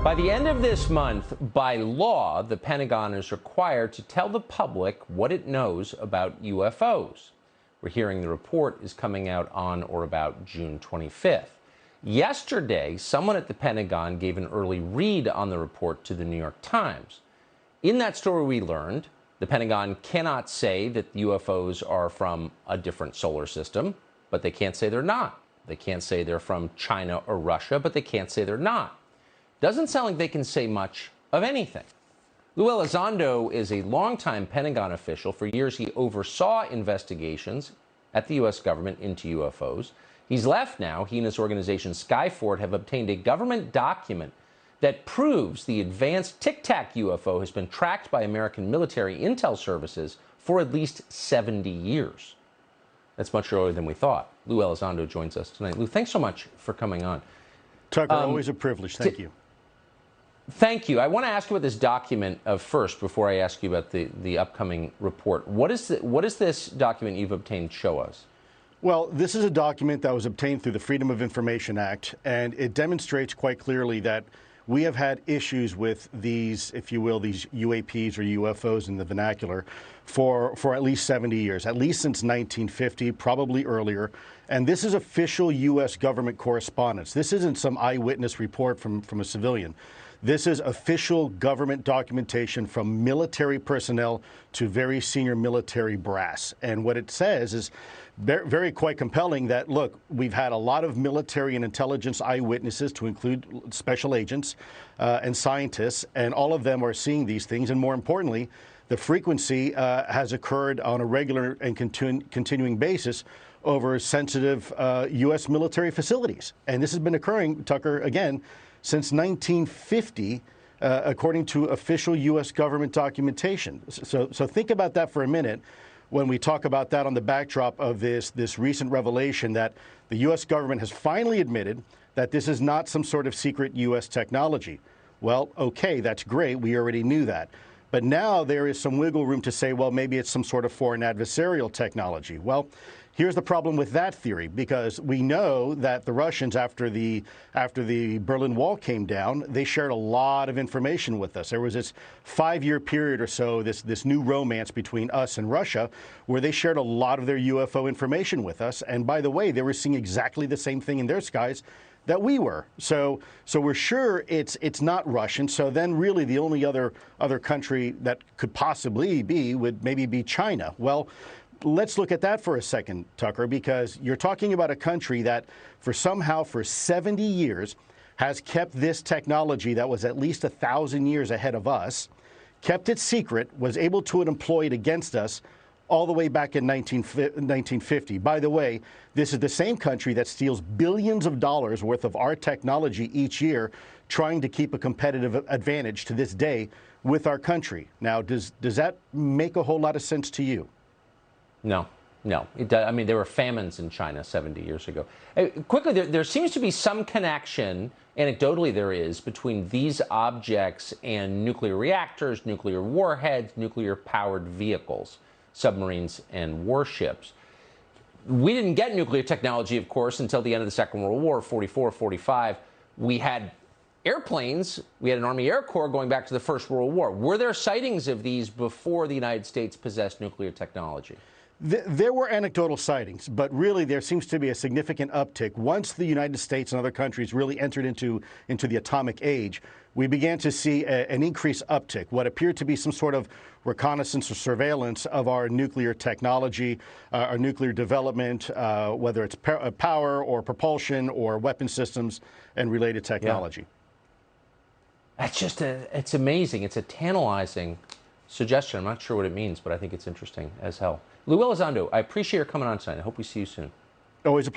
By the end of this month, by law, the Pentagon is required to tell the public what it knows about UFOs. We're hearing the report is coming out on or about June 25th. Yesterday, someone at the Pentagon gave an early read on the report to the New York Times. In that story, we learned the Pentagon cannot say that UFOs are from a different solar system, but they can't say they're not. They can't say they're from China or Russia, but they can't say they're not. Doesn't sound like they can say much of anything. Lou Elizondo is a longtime Pentagon official. For years, he oversaw investigations at the U.S. government into UFOs. He's left now. He and his organization Skyfort have obtained a government document that proves the advanced Tic Tac UFO has been tracked by American military intel services for at least 70 years. That's much earlier than we thought. Lou Elizondo joins us tonight. Lou, thanks so much for coming on. Tucker, always a privilege. Thank you. Thank you. I want to ask you about this document first before I ask you about the upcoming report. What does this document you've obtained show us? Well, this is a document that was obtained through the Freedom of Information Act, and it demonstrates quite clearly that we have had issues with these, if you will, these UAPs or UFOs in the vernacular for at least 70 years, at least since 1950, probably earlier. And this is official U.S. government correspondence. This isn't some eyewitness report from a civilian. This is official government documentation from military personnel to very senior military brass. And what it says is very quite compelling that, look, we've had a lot of military and intelligence eyewitnesses, to include special agents and scientists, and all of them are seeing these things. And more importantly, the frequency has occurred on a regular and continuing basis over sensitive U.S. military facilities. And this has been occurring, Tucker, again, since 1950, according to official U.S. government documentation. So think about that for a minute when we talk about that on the backdrop of this recent revelation that the U.S. government has finally admitted that this is not some sort of secret U.S. technology. Well, okay, that's great. We already knew that. But now there is some wiggle room to say, well, maybe it's some sort of foreign adversarial technology. Well, here's the problem with that theory, because we know that the Russians, after the Berlin Wall came down, they shared a lot of information with us. There was this 5-year period or so, this new romance between us and Russia, where they shared a lot of their UFO information with us. And by the way, they were seeing exactly the same thing in their skies that we were. So we're sure it's not Russian. So then really the only other country that could possibly be would maybe be China. Well, let's look at that for a second, Tucker, because you're talking about a country that for 70 years has kept this technology that was at least 1,000 years ahead of us, kept it secret, was able to employ it against us all the way back in 1950. By the way, this is the same country that steals billions of dollars worth of our technology each year, trying to keep a competitive advantage to this day with our country. Now, does that make a whole lot of sense to you? No. It does. I mean, there were famines in China 70 years ago. Quickly, there seems to be some connection, anecdotally there is, between these objects and nuclear reactors, nuclear warheads, nuclear-powered vehicles, submarines and warships. We didn't get nuclear technology, of course, until the end of the Second World War, 44, 45. We had airplanes. We had an Army Air Corps going back to the First World War. Were there sightings of these before the United States possessed nuclear technology? There were anecdotal sightings, but really there seems to be a significant uptick. Once the United States and other countries really entered into the atomic age, we began to see an increased uptick, what appeared to be some sort of reconnaissance or surveillance of our nuclear technology, our nuclear development, whether it's power or propulsion or weapon systems and related technology. Yeah. It's amazing. It's a tantalizing suggestion. I'm not sure what it means, but I think it's interesting as hell. Lou Elizondo, I appreciate your coming on tonight. I hope we see you soon. Always a pleasure.